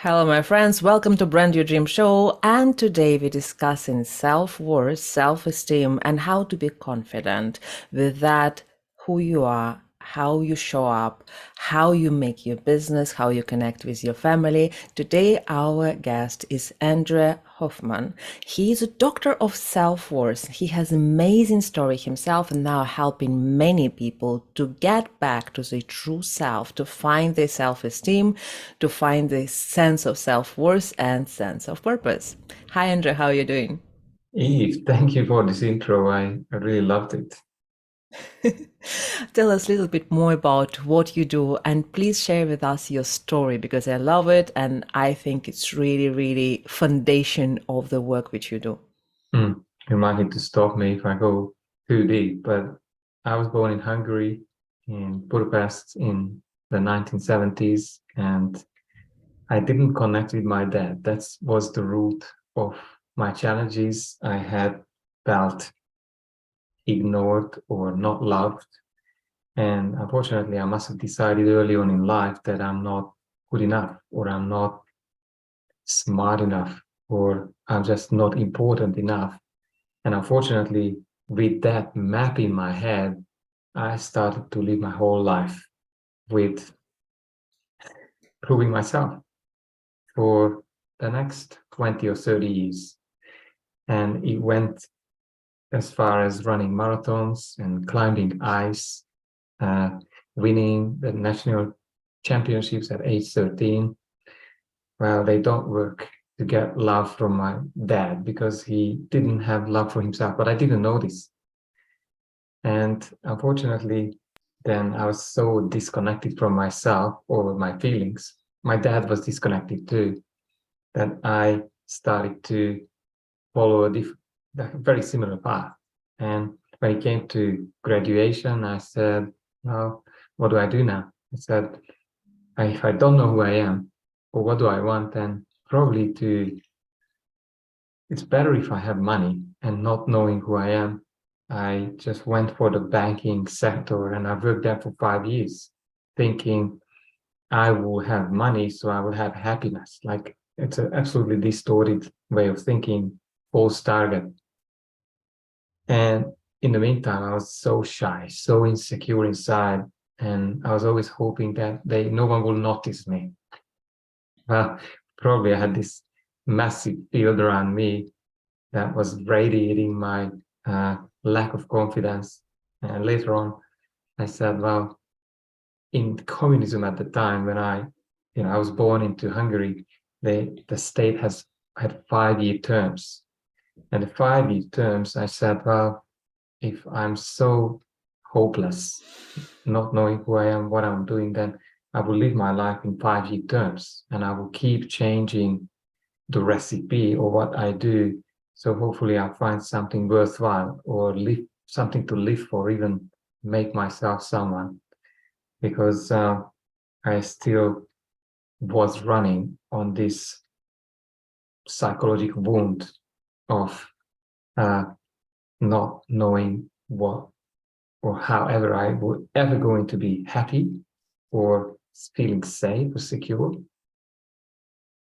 Hello, my friends. Welcome to Brand Your Dream Show. And today we're discussing self-worth, self-esteem, and how to be confident with that, who you are, how you show up, how you make your business, how you connect with your family. Today, our guest is Endre Hoffmann. He is a doctor of self-worth. He has an amazing story himself and now helping many people to get back to their true self, to find their self-esteem, to find the sense of self-worth and sense of purpose. Hi, Endre. How are you doing? Eve, thank you for this intro. I really loved it. Tell us a little bit more about what you do and please share with us your story because I love it and I think it's really, really foundation of the work which you do. You might need to stop me if I go too deep, but I was born in Hungary, in Budapest in the 1970s, and I didn't connect with my dad. That was the root of my challenges. I had felt ignored or not loved. And unfortunately, I must have decided early on in life that I'm not good enough or I'm not smart enough or I'm just not important enough. And unfortunately, with that map in my head, I started to live my whole life with proving myself for the next 20 or 30 years. And it went as far as running marathons and climbing ice, uh, winning the national championships at age 13. Well, they don't work to get love from my dad because he didn't have love for himself, but I didn't know this. And unfortunately, then I was so disconnected from myself or my feelings. My dad was disconnected too, that I started to follow a very similar path. And when it came to graduation, I said, well, what do I do now? I said, if I don't know who I am or what do I want, then probably it's better if I have money and not knowing who I am. I just went for the banking sector and I worked there for 5 years, thinking I will have money, so I will have happiness. Like it's an absolutely distorted way of thinking, false target. And in the meantime, I was so shy, so insecure inside, and I was always hoping that no one will notice me. Well, probably I had this massive field around me that was radiating my lack of confidence. And later on, I said, well, in communism at the time when I was born into Hungary, the state had 5 year terms. And the 5 year terms, I said, well, if I'm so hopeless, not knowing who I am, what I'm doing, then I will live my life in 5 year terms and I will keep changing the recipe or what I do. So hopefully I'll find something worthwhile or live something to live for, even make myself someone, because I still was running on this psychological wound of uh, not knowing what or however I would ever going to be happy or feeling safe or secure.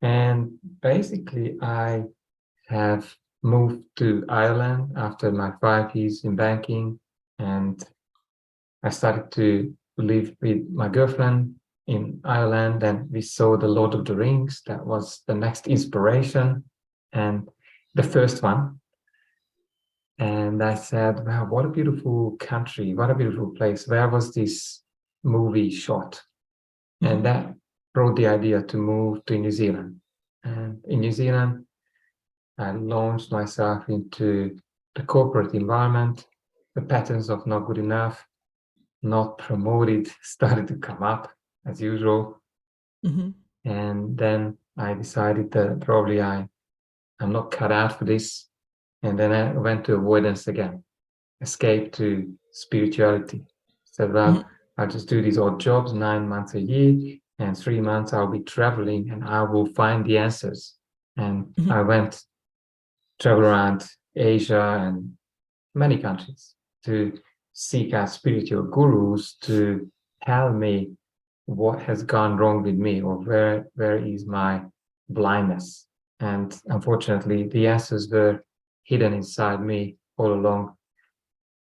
And basically, I have moved to Ireland after my 5 years in banking, and I started to live with my girlfriend in Ireland, and we saw The Lord of the Rings. That was the next inspiration and the first one. And I said, wow, what a beautiful country, what a beautiful place. Where was this movie shot? And Mhm. that brought the idea to move to New Zealand. And in New Zealand, I launched myself into the corporate environment. The patterns of not good enough, not promoted started to come up as usual. Mhm. And then I decided that probably I'm not cut out for this. And then I went to avoidance again, escape to spirituality. Said, well, Mhm. I'll just do these odd jobs, 9 months a year, and 3 months I'll be traveling and I will find the answers. And Mhm. I went travel around Asia and many countries to seek out spiritual gurus to tell me what has gone wrong with me or where is my blindness. And unfortunately, the answers were hidden inside me all along.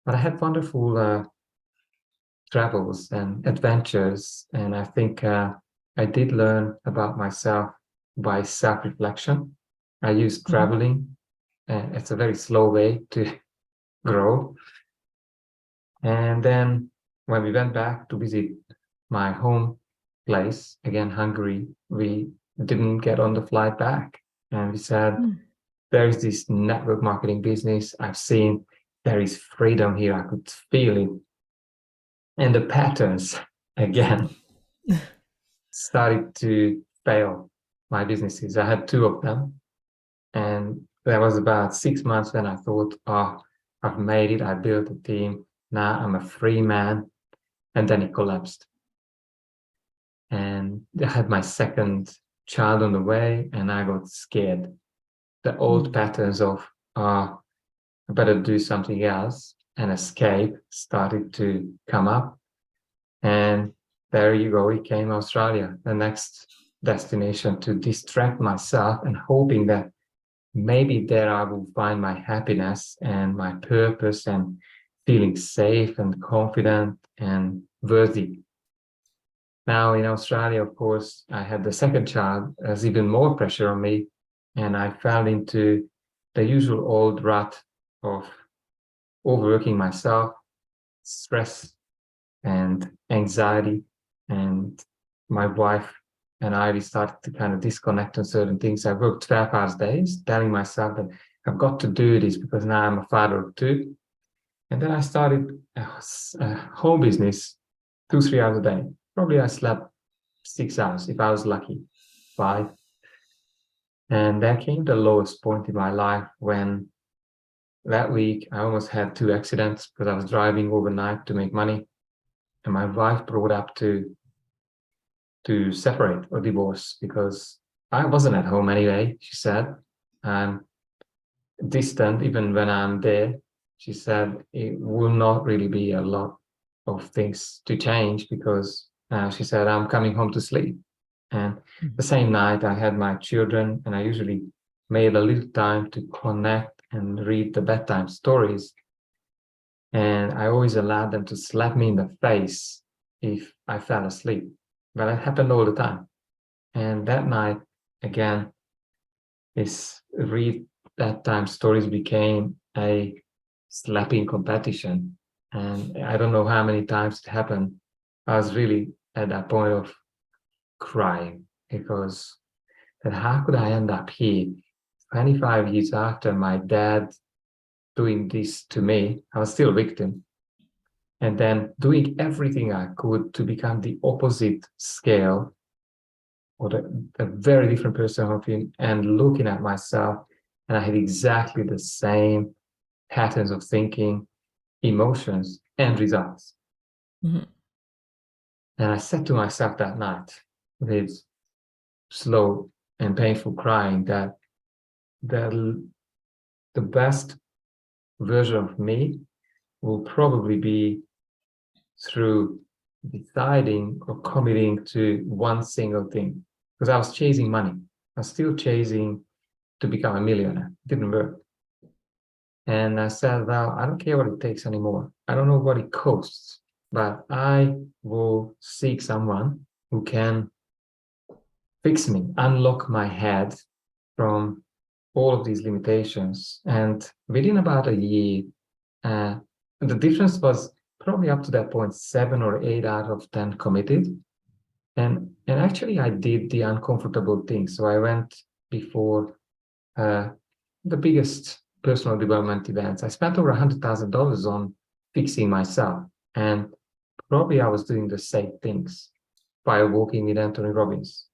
But I had wonderful travels and adventures, and I think I did learn about myself by self-reflection. I use Mhm. traveling, and it's a very slow way to grow. And then when we went back to visit my home place, again, Hungary, we didn't get on the flight back. And we said, Mm. there is this network marketing business. I've seen there is freedom here. I could feel it. And the patterns, again, started to fail my businesses. I had two of them. And there was about 6 months when I thought, oh, I've made it. I built a team. Now I'm a free man. And then it collapsed. And I had my second child on the way, and I got scared. The old Mm. patterns of, I better do something else and escape started to come up. And there you go, it came Australia, the next destination to distract myself and hoping that maybe there I will find my happiness and my purpose and feeling safe and confident and worthy. Now in Australia, of course, I had the second child. There's even more pressure on me, and I fell into the usual old rut of overworking myself, stress and anxiety. And my wife and I, we started to kind of disconnect on certain things. I worked 12 hours days, telling myself that I've got to do this because now I'm a father of two. And then I started a home business 2, 3 hours a day. Probably I slept 6 hours if I was lucky, five. And there came the lowest point in my life when that week I almost had two accidents because I was driving overnight to make money. And my wife brought up to separate or divorce because I wasn't at home anyway, she said. I'm distant even when I'm there. She said it will not really be a lot of things to change because she said I'm coming home to sleep. And the same night I had my children, and I usually made a little time to connect and read the bedtime stories. And I always allowed them to slap me in the face if I fell asleep. But it happened all the time. And that night, again, is read bedtime stories became a slapping competition. And I don't know how many times it happened. I was really at that point of crying because that how could I end up here 25 years after my dad doing this to me? I was still a victim. And then doing everything I could to become the opposite scale or a very different person of him and looking at myself. And I had exactly the same patterns of thinking, emotions, and results. Mhm. And I said to myself that night with slow and painful crying that the, the best version of me will probably be through deciding or committing to one single thing. Because I was chasing money. I was still chasing to become a millionaire. It didn't work. And I said, well, I don't care what it takes anymore. I don't know what it costs, but I will seek someone who can fix me, unlock my head from all of these limitations. And within about a year, uh, the difference was probably up to that point 7 or 8 out of 10 committed. And actually, I did the uncomfortable thing. So I went before uh, the biggest personal development events. I spent over $100,000 on fixing myself, and probably I was doing the same things by walking with Anthony Robbins,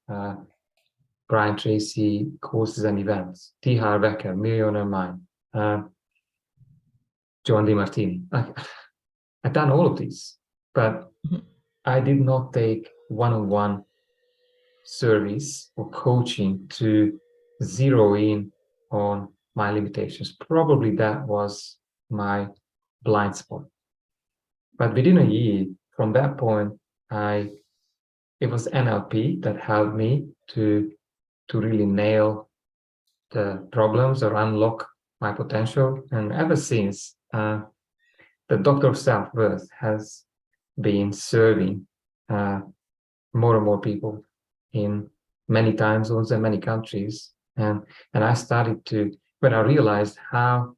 Brian Tracy courses and events, T. Harv Eker, Millionaire Mind, uh, John DeMartini. I've done all of these, but Mhm. I did not take one-on-one service or coaching to zero in on my limitations. Probably that was my blind spot. But within a year from that point, I it was NLP that helped me to to really nail the problems or unlock my potential. And ever since, the Doctor of Self-Worth has been serving more and more people in many time zones and many countries. And I started to, when I realized how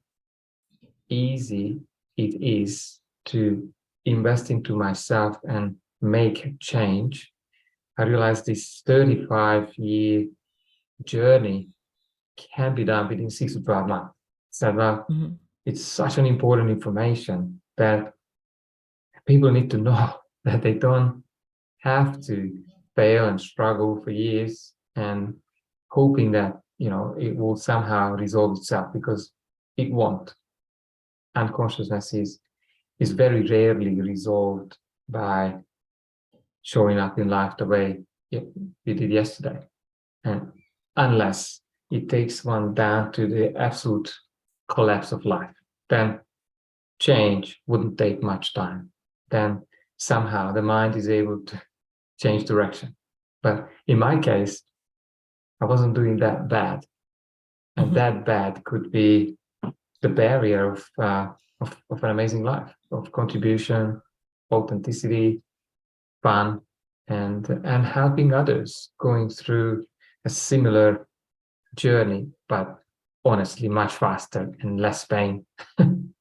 easy it is to invest into myself and make change, I realized this 35-year journey can be done within 6 to 12 months. So Mhm. it's such an important information that people need to know that they don't have to fail and struggle for years and hoping that it will somehow resolve itself, because it won't. Unconsciousness is very rarely resolved by showing up in life the way we did yesterday, and unless it takes one down to the absolute collapse of life, then change wouldn't take much time. Then somehow the mind is able to change direction. But in my case, I wasn't doing that bad, and Mhm. that bad could be the barrier of an amazing life, of contribution, authenticity, fun, and helping others going through a similar journey, but honestly much faster and less pain.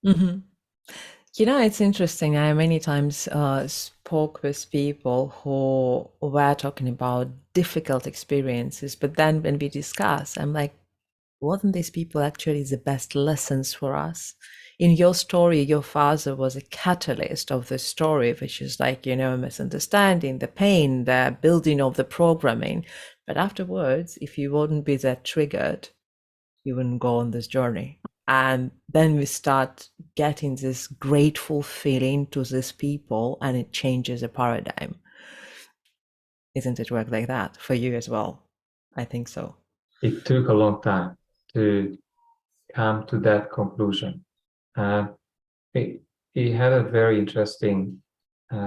Mhm. It's interesting. I many times spoke with people who were talking about difficult experiences, but then when we discuss, I'm like, wasn't these people actually the best lessons for us? In your story, your father was a catalyst of the story, which is like, misunderstanding, the pain, the building of the programming. But afterwards, if you wouldn't be that triggered, you wouldn't go on this journey. And then we start getting this grateful feeling to these people, and it changes the paradigm. Isn't it work like that for you as well? I think so. It took a long time to come to that conclusion. Uh, he had a very interesting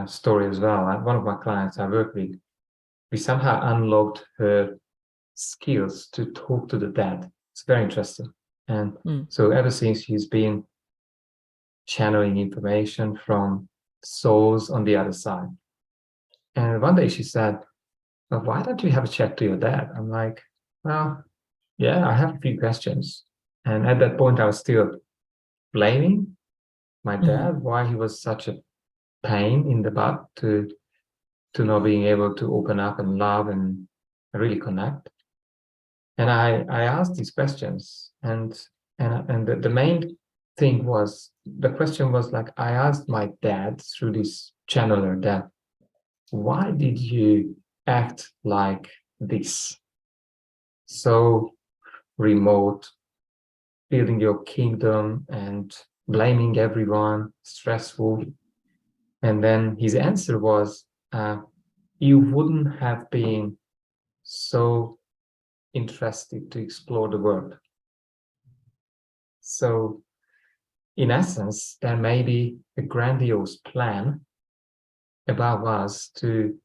story as well. One of my clients I work with, we somehow unlocked her skills to talk to the dead. It's very interesting. And Mm. so ever since, she's been channeling information from souls on the other side. And one day she said, well, why don't you have a chat to your dad? I'm like, well, yeah, I have a few questions. And at that point, I was still blaming my Mhm. dad, why he was such a pain in the butt to not being able to open up and love and really connect. And I asked these questions, and the main thing was, the question was like, I asked my dad through this channeler that, why did you act like this, so remote, building your kingdom and blaming everyone, stressful? And then his answer was, you wouldn't have been so interested to explore the world. So in essence, there may be a grandiose plan above us to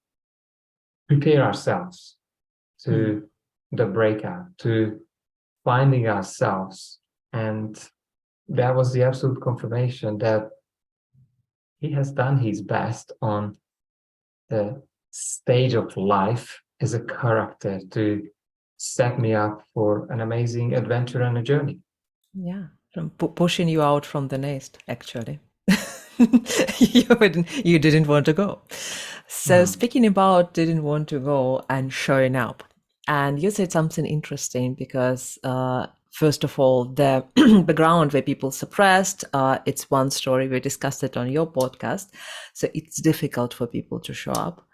prepare ourselves Mm. to the breakout, to finding ourselves. And that was the absolute confirmation that he has done his best on the stage of life as a character to set me up for an amazing adventure and a journey. Yeah, from pushing you out from the nest, actually. You didn't want to go. So Mm. speaking about didn't want to go and showing up, and you said something interesting because first of all, the background where people suppressed, it's one story. We discussed it on your podcast, so it's difficult for people to show up.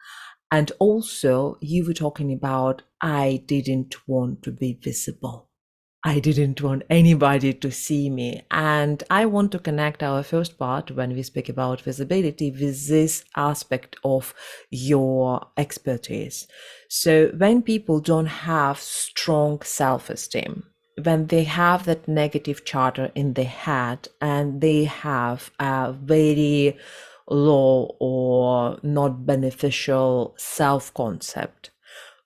And also, you were talking about I didn't want to be visible. I didn't want anybody to see me. And I want to connect our first part when we speak about visibility with this aspect of your expertise. So when people don't have strong self-esteem, when they have that negative charter in their head and they have a very low or not beneficial self-concept,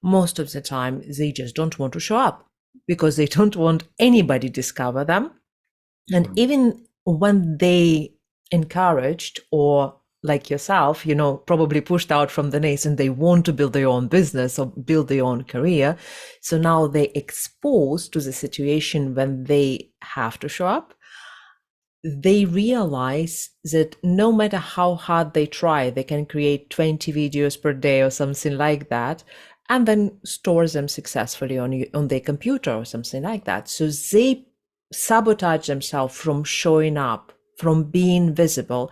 most of the time they just don't want to show up because they don't want anybody discover them. And even when they encouraged, or like yourself, probably pushed out from the nest and they want to build their own business or build their own career, so now they exposed to the situation when they have to show up, they realize that no matter how hard they try, they can create 20 videos per day or something like that, and then store them successfully on their computer or something like that. So they sabotage themselves from showing up, from being visible.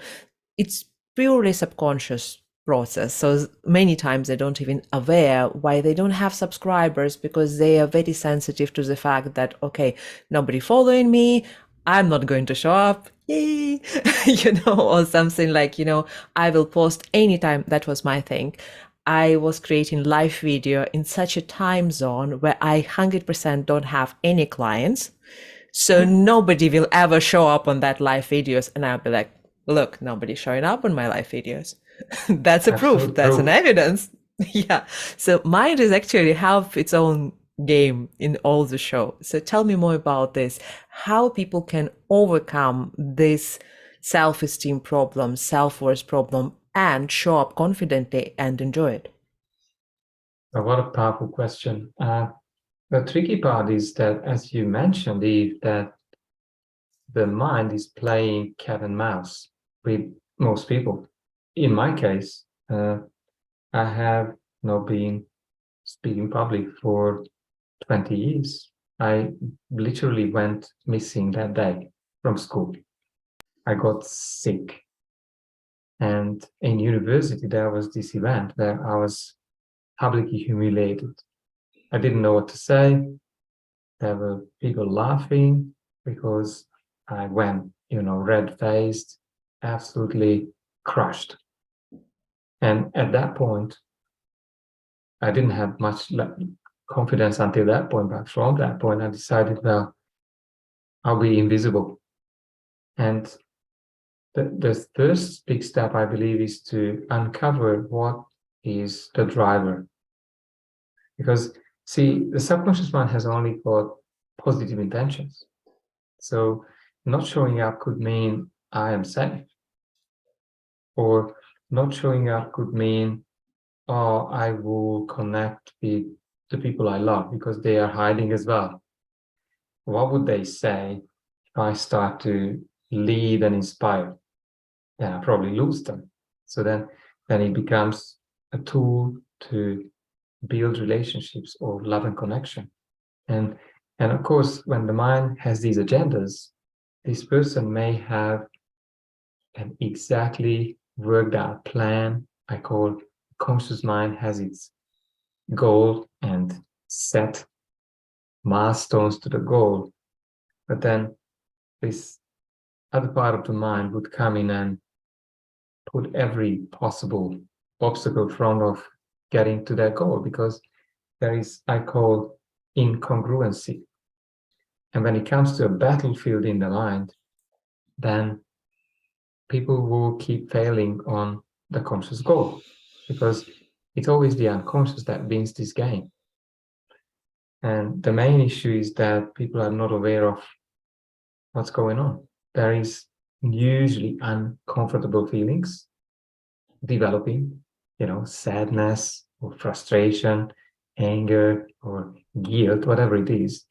It's purely subconscious process. So many times they don't even aware why they don't have subscribers, because they are very sensitive to the fact that, okay, nobody following me, I'm not going to show up, yay, or something like, I will post anytime. That was my thing. I was creating live video in such a time zone where I 100% don't have any clients. So nobody will ever show up on that live videos. And I'll be like, look, nobody's showing up on my live videos. That's a proof. Absolute That's an proof. evidence. Yeah. So mind is actually have its own game in all the show. So tell me more about this, how people can overcome this self-esteem problem, self-worth problem, and show up confidently and enjoy it. So what a powerful question. The tricky part is that, as you mentioned, Eve, that the mind is playing cat and mouse with most people. In my case, I have not been speaking public for 20 years. I literally went missing that day from school. I got sick. And in university, there was this event where I was publicly humiliated. I didn't know what to say. There were people laughing because I went, red-faced, absolutely crushed. And at that point, I didn't have much confidence until that point, but from that point, I decided, well, I'll be invisible. And the first big step, I believe, is to uncover what is the driver. Because, see, the subconscious mind has only got positive intentions. So not showing up could mean I am safe. Or not showing up could mean, oh, I will connect with the people I love because they are hiding as well. What would they say if I start to lead and inspire? Then I probably lose them. So then it becomes a tool to build relationships or love and connection. And of course, when the mind has these agendas, this person may have an exactly worked out plan. I call conscious mind has its goal and set milestones to the goal. But then this other part of the mind would come in and put every possible obstacle in front of getting to that goal, because there is, I call, incongruency. And when it comes to a battlefield in the mind, then people will keep failing on the conscious goal, because it's always the unconscious that wins this game. And the main issue is that people are not aware of what's going on. There is usually uncomfortable feelings developing, sadness or frustration, anger or guilt, whatever it is.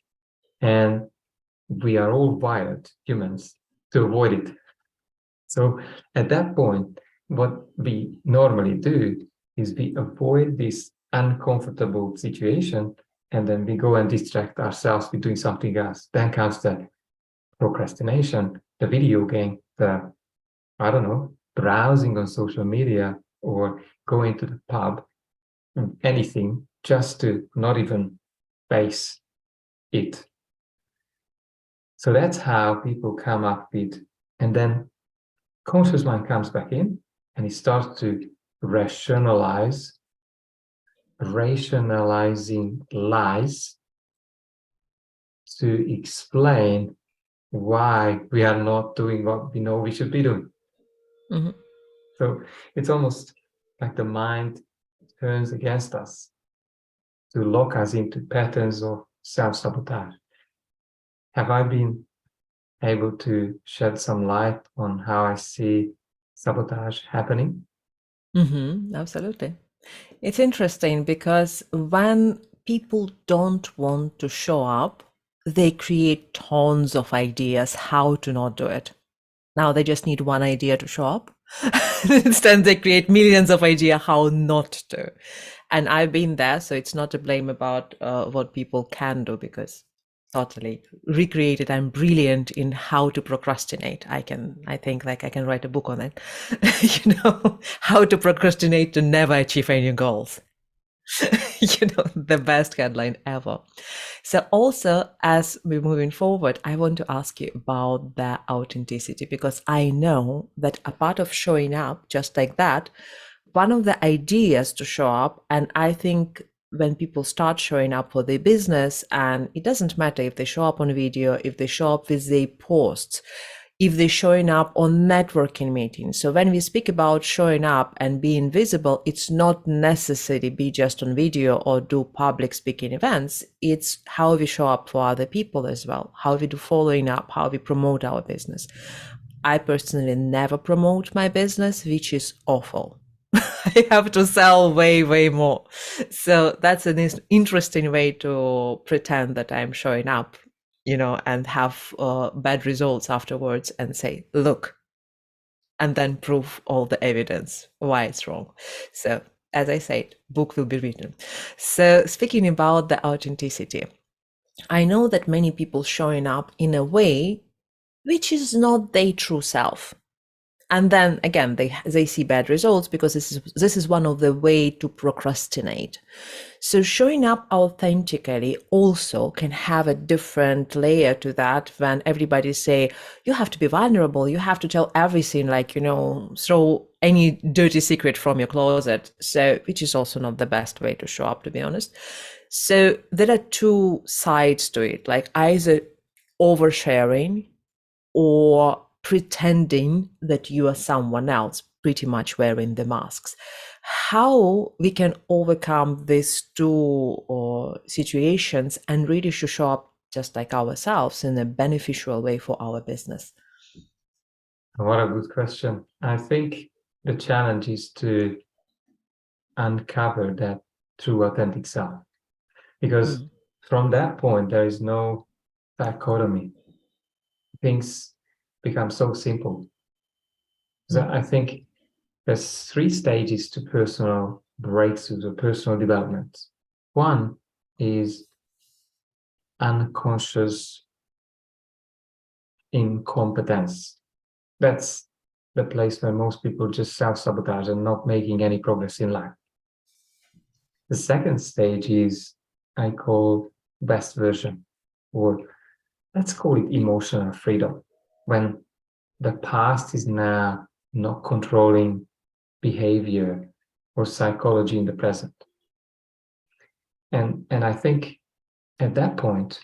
And we are all wired, humans, to avoid it. So at that point, what we normally do is we avoid this uncomfortable situation, and then we go and distract ourselves with doing something else. Then comes the procrastination, the video game, the, I don't know, browsing on social media or going to the pub, anything, just to not even face it. So that's how people come up with, and then conscious mind comes back in and it starts to rationalizing lies to explain why we are not doing what we know we should be doing. Mm-hmm. So it's almost like the mind turns against us. to lock us into patterns of self-sabotage. Have I been able to shed some light on how I see sabotage happening? Absolutely. It's interesting because when people don't want to show up, they create tons of ideas how to not do it. Now they just need one idea to show up. Instead, they create millions of ideas how not to. And I've been there, so it's not a blame about what people can do because totally recreated. I'm brilliant in how to procrastinate. I think like I can write a book on it. How to procrastinate to never achieve any goals. The best headline ever. So also, as we're moving forward, I want to ask you about the authenticity, because I know that a part of showing up just like that, one of the ideas to show up, and I think when people start showing up for their business, and it doesn't matter if they show up on video, if they show up with their posts, if they're showing up on networking meetings. So when we speak about showing up and being visible, it's not necessarily be just on video or do public speaking events. It's how we show up for other people as well, how we do following up, how we promote our business. I personally never promote my business, which is awful. I have to sell way, way more. So that's an interesting way to pretend that I'm showing up, and have bad results afterwards and say, look, and then prove all the evidence why it's wrong. So, as I said, book will be written. So, speaking about the authenticity, I know that many people showing up in a way which is not their true self. And then again, they see bad results because this is one of the way to procrastinate. So showing up authentically also can have a different layer to that when everybody say, you have to be vulnerable, you have to tell everything, like, throw any dirty secret from your closet. So, which is also not the best way to show up, to be honest. So there are two sides to it, like either oversharing or pretending that you are someone else, pretty much wearing the masks. How we can overcome these two situations and really show up just like ourselves in a beneficial way for our business? What a good question. I think the challenge is to uncover that true authentic self, because from that point, there is no dichotomy. Things become so simple. So I think there's three stages to personal breakthroughs or personal development. One is unconscious incompetence. That's the place where most people just self-sabotage and not making any progress in life. The second stage is, I call, best version, or let's call it emotional freedom, when the past is now not controlling behavior or psychology in the present. And I think at that point,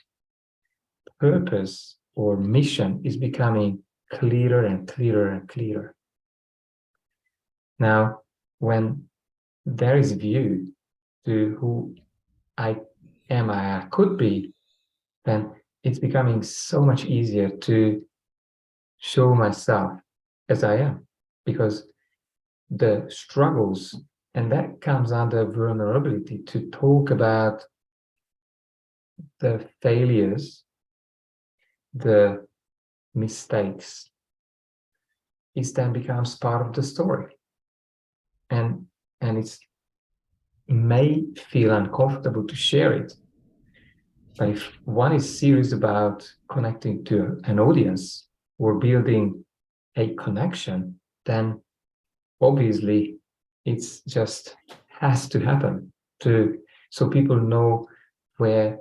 purpose or mission is becoming clearer and clearer and clearer. Now, when there is a view to who I am, I could be, then it's becoming so much easier to show myself as I am, because the struggles, and that comes under vulnerability, to talk about the failures, the mistakes, it then becomes part of the story. And it may feel uncomfortable to share it, but if one is serious about connecting to an audience or building a connection, then obviously it's just has to happen, so people know where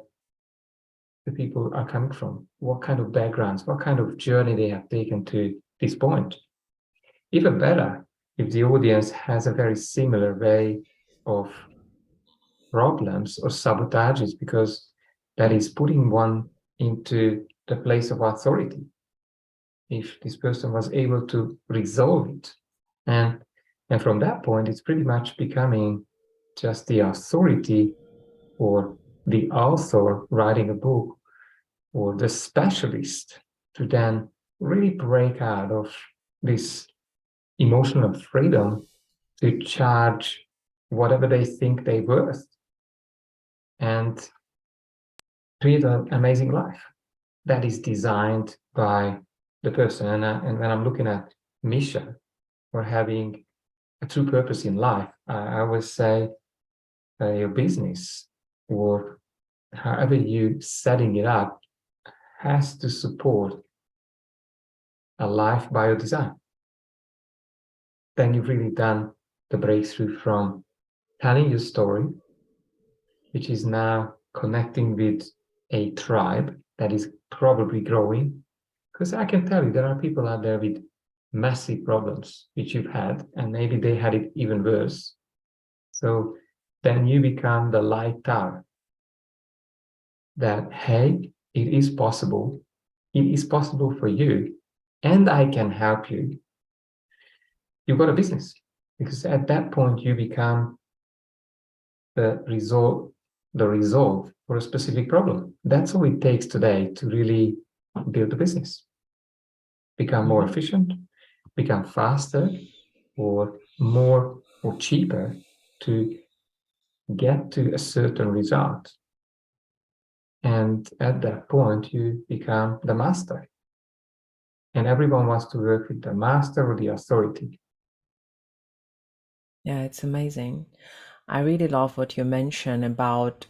the people are coming from, what kind of backgrounds, what kind of journey they have taken to this point. Even better, if the audience has a very similar way of problems or sabotages, because that is putting one into the place of authority. If this person was able to resolve it, and from that point, it's pretty much becoming just the authority or the author writing a book, or the specialist to then really break out of this emotional freedom to charge whatever they think they're worth and create an amazing life that is designed by the person. And when I'm looking at Misha or having a true purpose in life, I always say your business or however you setting it up has to support a life by your design. Then you've really done the breakthrough from telling your story, which is now connecting with a tribe that is probably growing. Because I can tell you, there are people out there with massive problems which you've had, and maybe they had it even worse. So then you become the light tower that, hey, it is possible. It is possible for you, and I can help you. You've got a business because at that point you become the resolve for a specific problem. That's all it takes today to really build a business, become more efficient, become faster, or more or cheaper to get to a certain result. And at that point, you become the master. And everyone wants to work with the master or the authority. Yeah, it's amazing. I really love what you mentioned about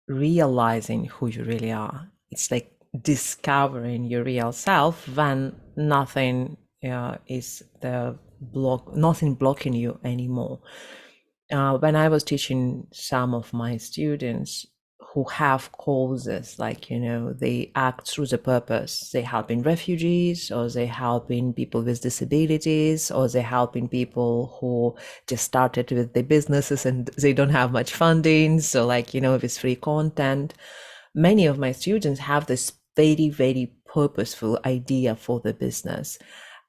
realizing who you really are. It's like discovering your real self when nothing is the block, nothing blocking you anymore. When I was teaching some of my students who have causes, like, they act through the purpose, they helping refugees, or they helping people with disabilities, or they helping people who just started with their businesses and they don't have much funding. So, like, with free content, many of my students have this very, very purposeful idea for the business.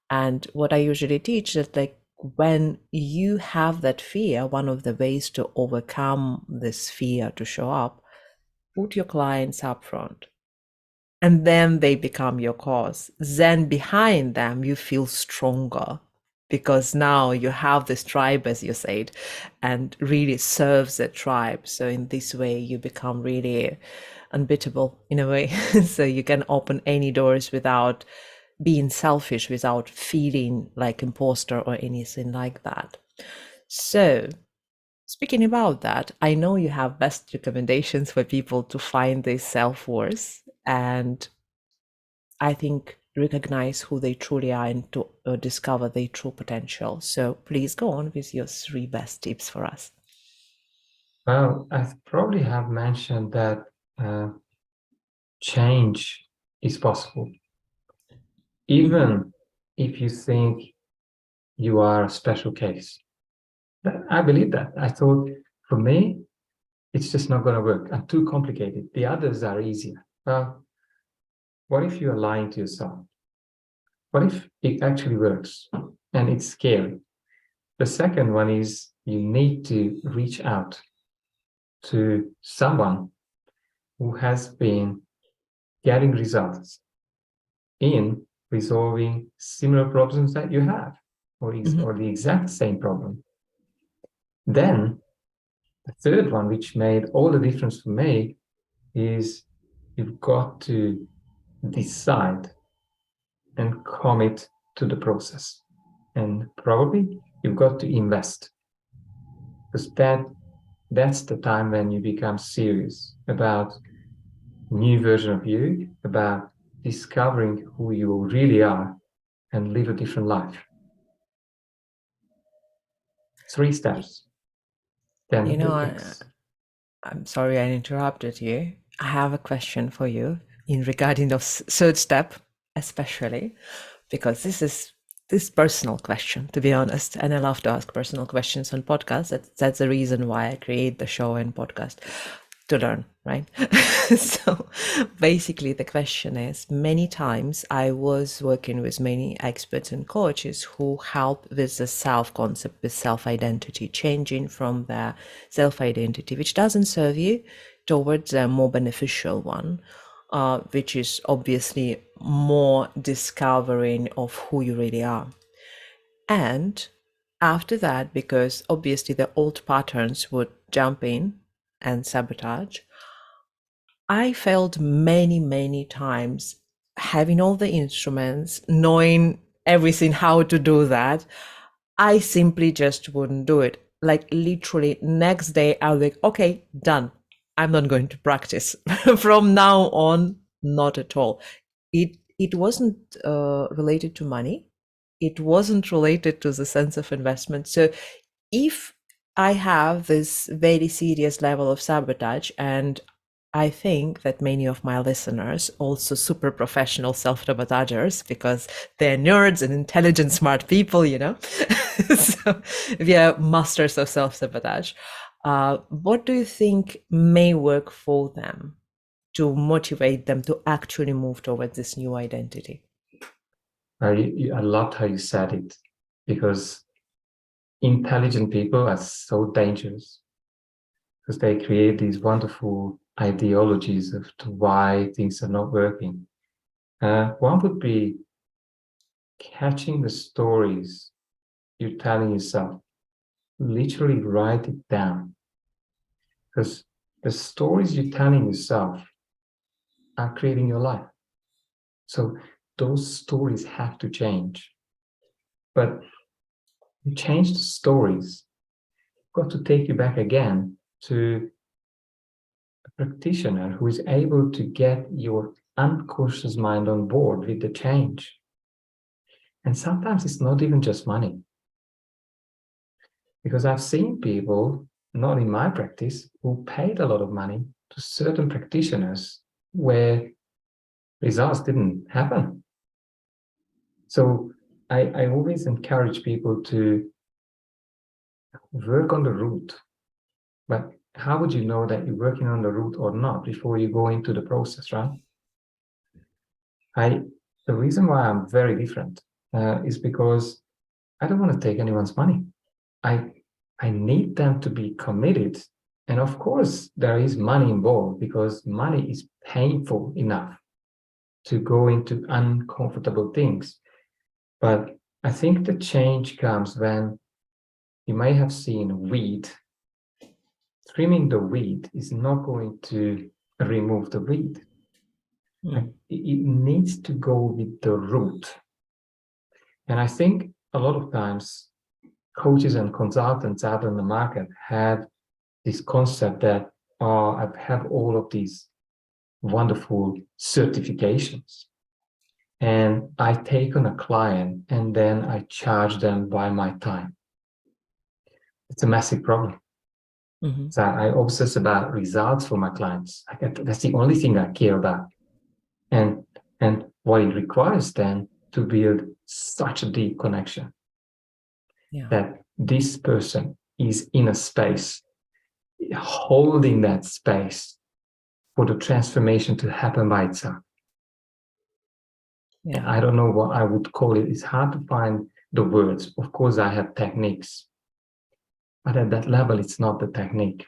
And what I usually teach is, like, when you have that fear, one of the ways to overcome this fear to show up, put your clients up front. And then they become your cause. Then behind them, you feel stronger because now you have this tribe, as you said, and really serves the tribe. So in this way, you become really unbeatable in a way. So you can open any doors without being selfish, without feeling like imposter or anything like that. So speaking about that, I know you have best recommendations for people to find their self-worth and, I think, recognize who they truly are and to discover their true potential. So please go on with your 3 best tips for us. Well, I probably have mentioned that change is possible. Even if you think you are a special case. I believe that. I thought, for me, it's just not going to work. I'm too complicated. The others are easier. Well, what if you are lying to yourself? What if it actually works? And it's scary. The second one is you need to reach out to someone who has been getting results in resolving similar problems that you have, or the exact same problem. Then the third one, which made all the difference for me, is you've got to decide and commit to the process. And probably you've got to invest, because that's the time when you become serious about new version of you, about discovering who you really are and live a different life. 3 steps, then You know, it I, takes. I'm sorry I interrupted you. I have a question for you in regarding the third step, especially because this personal question, to be honest, and I love to ask personal questions on podcasts. That's the reason why I create the show and podcast. to learn, right? So basically, the question is, many times I was working with many experts and coaches who help with the self concept, with self identity, changing from the self identity, which doesn't serve you, towards a more beneficial one, which is obviously more discovering of who you really are. And after that, because obviously the old patterns would jump in and sabotage, I failed many, many times having all the instruments, knowing everything how to do that. I simply just wouldn't do it. Like literally next day, I was like, okay, done. I'm not going to practice from now on. Not at all. It wasn't related to money. It wasn't related to the sense of investment. So if I have this very serious level of sabotage, and I think that many of my listeners also super professional self-sabotagers because they're nerds and intelligent, smart people, you know. So we are masters of self-sabotage. What do you think may work for them to motivate them to actually move towards this new identity? I loved how you said it, because intelligent people are so dangerous, because they create these wonderful ideologies of to why things are not working. One would be catching the stories you're telling yourself. Literally write it down, because the stories you're telling yourself are creating your life. So those stories have to change. But you change the stories, got to take you back again to a practitioner who is able to get your unconscious mind on board with the change. And sometimes it's not even just money, because I've seen people, not in my practice, who paid a lot of money to certain practitioners where results didn't happen. So I always encourage people to work on the root. But how would you know that you're working on the root or not before you go into the process, right? The reason why I'm very different is because I don't want to take anyone's money. I I need them to be committed. And of course, there is money involved, because money is painful enough to go into uncomfortable things. But I think the change comes when you may have seen weed. Trimming the weed is not going to remove the weed. It needs to go with the root. And I think a lot of times coaches and consultants out in the market had this concept that, oh, I have all of these wonderful certifications, and I take on a client and then I charge them by my time. It's a massive problem. Mm-hmm. So I obsess about results for my clients. That's the only thing I care about. And what it requires then to build such a deep connection, Yeah. that this person is in a space, holding that space for the transformation to happen by itself. Yeah. I don't know what I would call it. It's hard to find the words. Of course, I have techniques, but at that level, it's not the technique.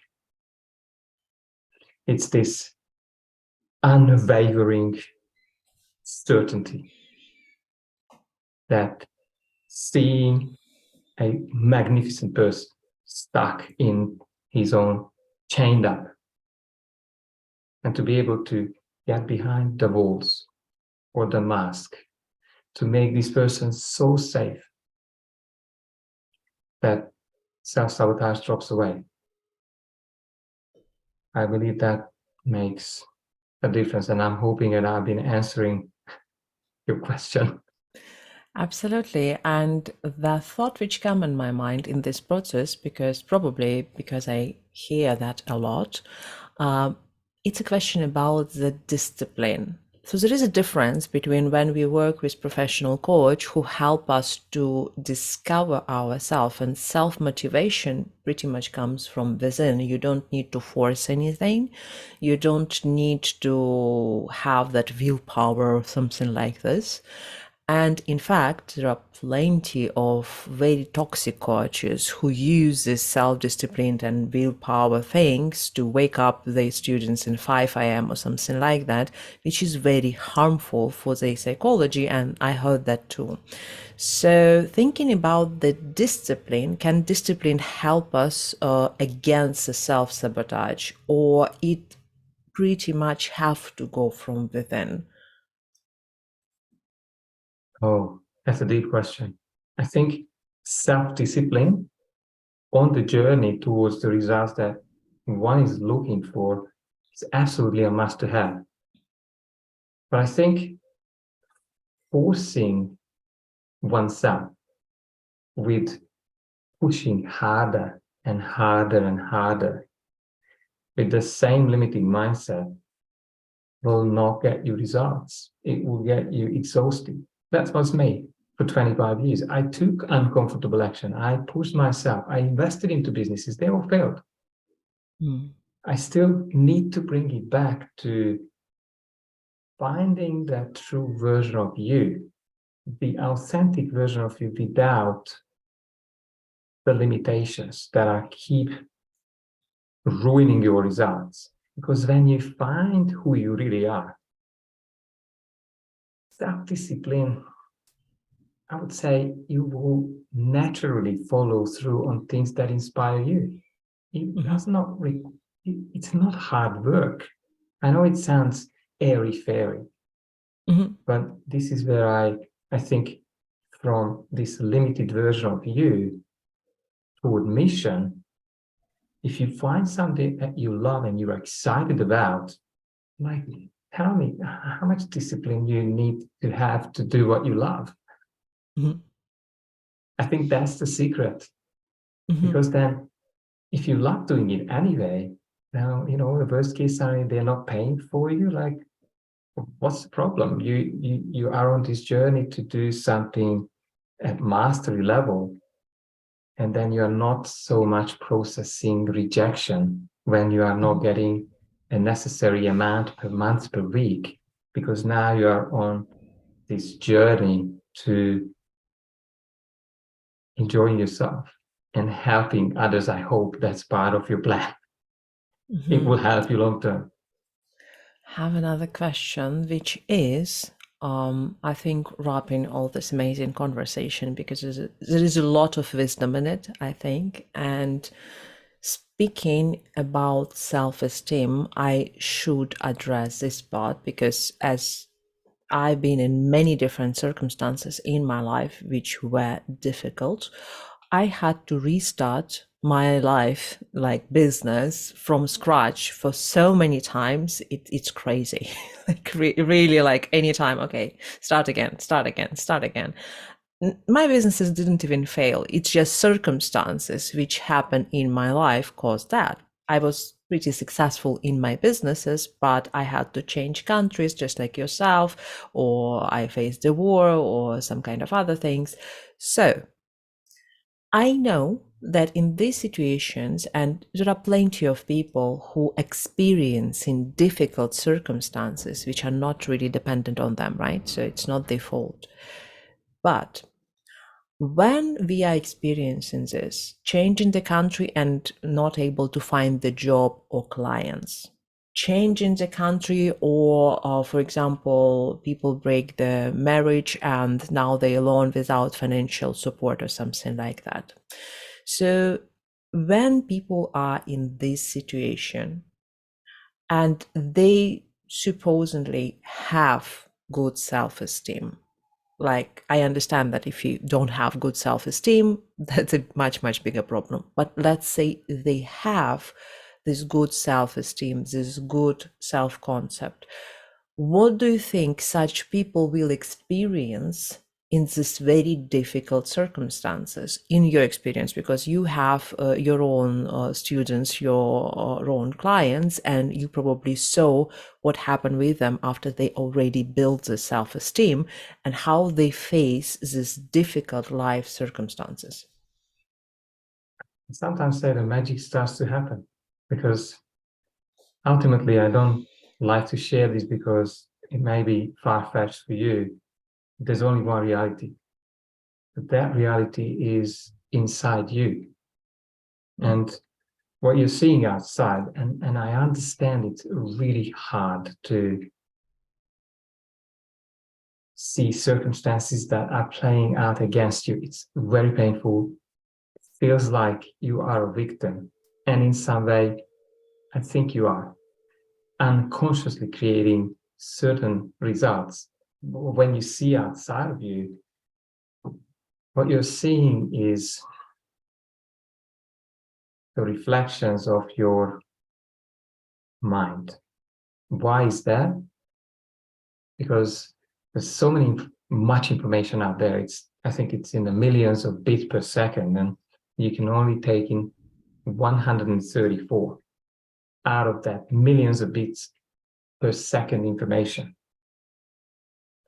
It's this unwavering certainty that seeing a magnificent person stuck in his own, chained up, and to be able to get behind the walls or the mask, to make this person so safe that self-sabotage drops away. I believe that makes a difference, and I'm hoping that I've been answering your question. Absolutely. And the thought which came in my mind in this process, probably because I hear that a lot, uh, it's a question about the discipline. So there is a difference between when we work with professional coach who help us to discover ourselves, and self-motivation pretty much comes from within. You don't need to force anything. You don't need to have that willpower or something like this. And in fact, there are plenty of very toxic coaches who use this self-discipline and willpower things to wake up their students in 5 a.m. or something like that, which is very harmful for their psychology. And I heard that too. So thinking about the discipline, can discipline help us against the self-sabotage, or it pretty much have to go from within? Oh, that's a deep question. I think self-discipline on the journey towards the results that one is looking for is absolutely a must to have. But I think forcing oneself with pushing harder and harder and harder with the same limiting mindset will not get you results. It will get you exhausted. That's what's me for 25 years. I took uncomfortable action. I pushed myself. I invested into businesses. They all failed. Mm. I still need to bring it back to finding that true version of you, the authentic version of you without the limitations that are keep ruining your results. Because when you find who you really are, self-discipline, I would say you will naturally follow through on things that inspire you. It Mhm. does not, it's not hard work. I know it sounds airy-fairy, Mhm. but this is where I think from this limited version of you toward mission, if you find something that you love and you're excited about, like, tell me how much discipline you need to have to do what you love. Mhm. I think that's the secret, Mhm. because then if you love doing it anyway, now, the worst case scenario, they're not paying for you. Like, what's the problem? You are on this journey to do something at mastery level, and then you are not so much processing rejection when you are not Mhm. getting a necessary amount per month per week, because now you are on this journey to enjoying yourself and helping others. I hope that's part of your plan. It will Mhm. help you long term. Have another question, which is, I think, wrapping all this amazing conversation, because there is a lot of wisdom in it, I think. And speaking about self-esteem, I should address this part, because as I've been in many different circumstances in my life which were difficult. I had to restart my life, like business, from scratch for so many times. It's crazy. Like really, like anytime, okay, start again, start again, start again. My businesses didn't even fail. It's just circumstances which happened in my life caused that. I was pretty successful in my businesses, but I had to change countries just like yourself, or I faced a war or some kind of other things. So I know that in these situations, and there are plenty of people who experience in difficult circumstances which are not really dependent on them, right? So it's not their fault. But when we are experiencing this, change in the country and not able to find the job or clients, change in the country, or for example, people break the marriage and now they're alone without financial support or something like that. So when people are in this situation and they supposedly have good self-esteem, like, I understand that if you don't have good self-esteem, that's a much, much bigger problem. But let's say they have this good self-esteem, this good self-concept. What do you think such people will experience in this very difficult circumstances in your experience, because you have your own students, your own clients, and you probably saw what happened with them after they already built the self-esteem and how they face these difficult life circumstances. I sometimes say the magic starts to happen, because ultimately I don't like to share this because it may be far-fetched for you. There's only one reality. But that reality is inside you. And what you're seeing outside, and I understand it's really hard to see circumstances that are playing out against you. It's very painful. It feels like you are a victim. And in some way, I think you are unconsciously creating certain results. When you see outside of you, what you're seeing is the reflections of your mind. Why is that? Because there's so much information out there. I think it's in the millions of bits per second, and you can only take in 134 out of that millions of bits per second information.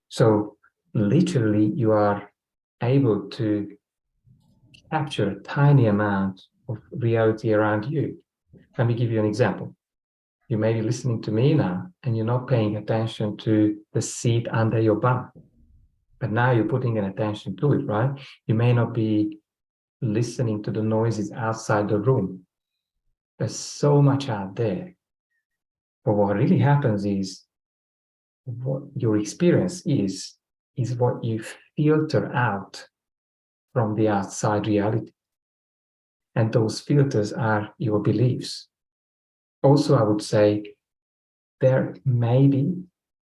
So literally you are able to capture a tiny amount of reality around you. Let me give you an example. You may be listening to me now and you're not paying attention to the seat under your bum. But now you're putting an attention to it, right? You may not be listening to the noises outside the room. There's so much out there. But what really happens is what your experience is what you filter out from the outside reality. And those filters are your beliefs. Also, I would say there may be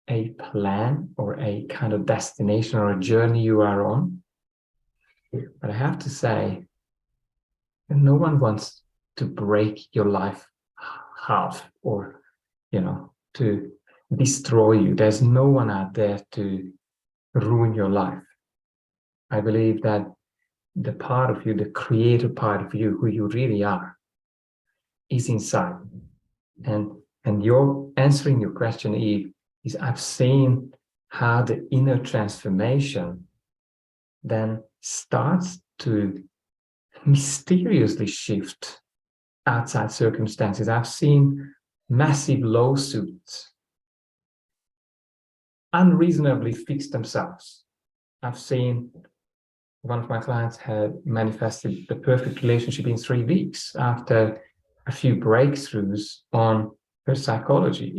a plan or a kind of destination or a journey you are on. But I have to say, no one wants to break your life half or, to destroy you. There's no one out there to ruin your life. I believe that the part of you, the creative part of you, who you really are, is inside. And your answering your question, Eve, is I've seen how the inner transformation then starts to mysteriously shift outside circumstances. I've seen massive lawsuits unreasonably fix themselves. I've seen one of my clients had manifested the perfect relationship in 3 weeks after a few breakthroughs on her psychology.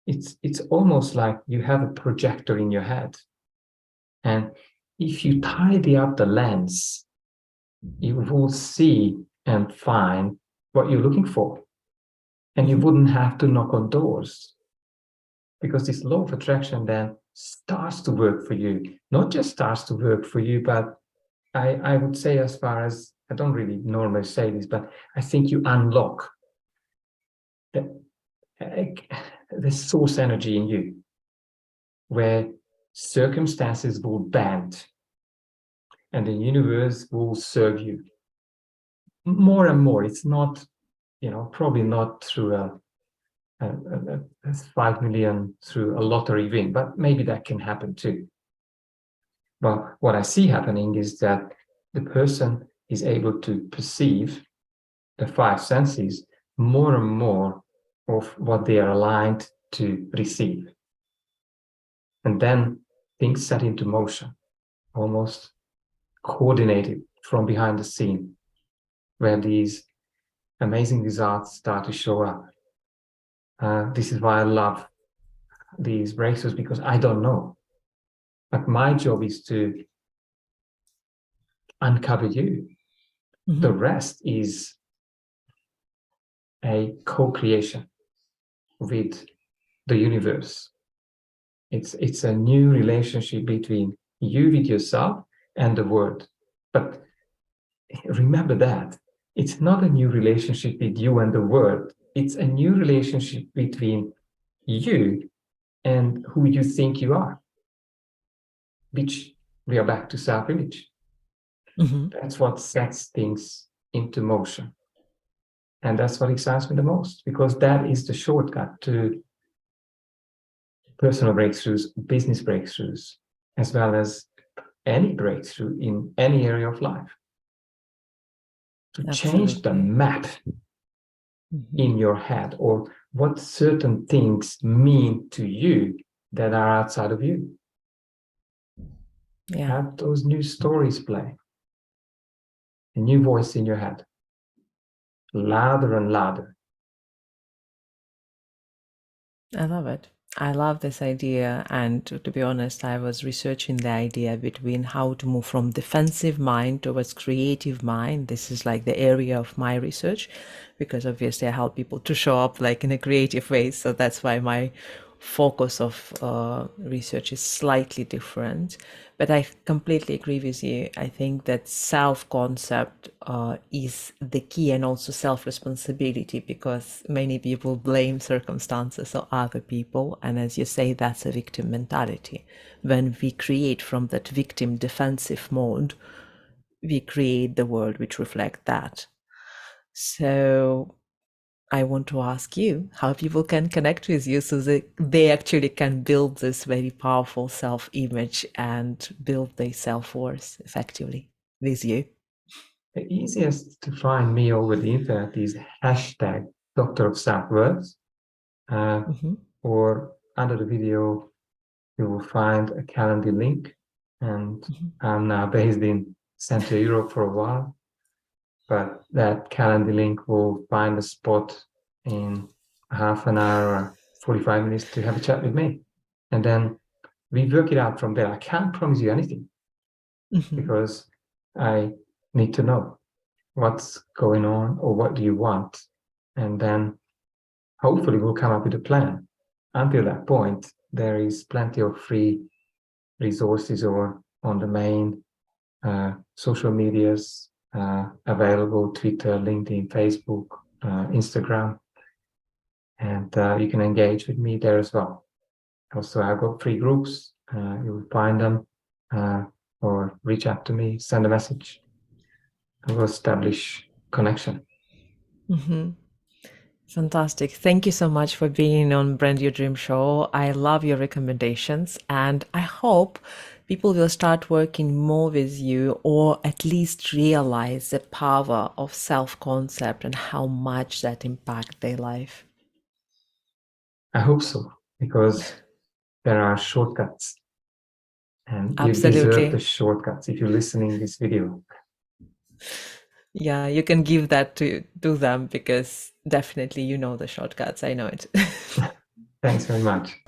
It's almost like you have a projector in your head. And if you tidy up the lens, you will see and find what you're looking for. And you wouldn't have to knock on doors, because this law of attraction then starts to work for you. Not just starts to work for you, but I would say, as far as, I don't really normally say this, but I think you unlock the source energy in you, where circumstances will bend and the universe will serve you more and more. It's not, probably not through a 5 million through a lottery win, but maybe that can happen too. Well, what I see happening is that the person is able to perceive the 5 senses more and more of what they are aligned to receive. And then things set into motion, almost coordinated from behind the scene, where these amazing results start to show up. This is why I love these breakthroughs, because I don't know. But my job is to uncover you. Mm-hmm. The rest is a co-creation with the universe. It's a new relationship between you with yourself and the world. But remember that it's not a new relationship with you and the world. It's a new relationship between you and who you think you are, which we are back to self-image. Mm-hmm. That's what sets things into motion. And that's what excites me the most, because that is the shortcut to personal breakthroughs, business breakthroughs, as well as any breakthrough in any area of life. To change the Absolutely. map Mm-hmm. in your head, or what certain things mean to you that are outside of you. Yeah, Have those new stories play, a new voice in your head, louder and louder. I love it. I love this idea. And to be honest, I was researching the idea between how to move from defensive mind towards creative mind. This is like the area of my research because obviously I help people to show up like in a creative way. So that's why my focus of research is slightly different. But I completely agree with you. I think that self concept is the key, and also self responsibility, because many people blame circumstances or other people. And as you say, that's a victim mentality. When we create from that victim defensive mode, we create the world which reflects that. So I want to ask you how people can connect with you so that they actually can build this very powerful self image and build their self worth effectively with you. The easiest to find me over the internet is hashtag Doctor of Self-Worth, Mm-hmm. or under the video, you will find a Calendly link. And Mm-hmm. I'm now based in Central Europe for a while, but that Calendly link will find a spot in half an hour or 45 minutes to have a chat with me. And then we work it out from there. I can't promise you anything Mm-hmm. because I need to know what's going on or what do you want. And then hopefully we'll come up with a plan. Until that point, there is plenty of free resources or on the main social medias available: Twitter, LinkedIn, Facebook, Instagram, and you can engage with me there as well. Also, I've got free groups. You will find them, uh, or reach out to me, send a message, and we'll establish connection. Mm-hmm. Fantastic. Thank you so much for being on Brand Your Dream Show. I love your recommendations, and I hope people will start working more with you, or at least realize the power of self concept and how much that impact their life. I hope so, because there are shortcuts, and you deserve the Absolutely. shortcuts if you're listening this video. Yeah, you can give that to them because definitely you know the shortcuts. I know it. Thanks very much.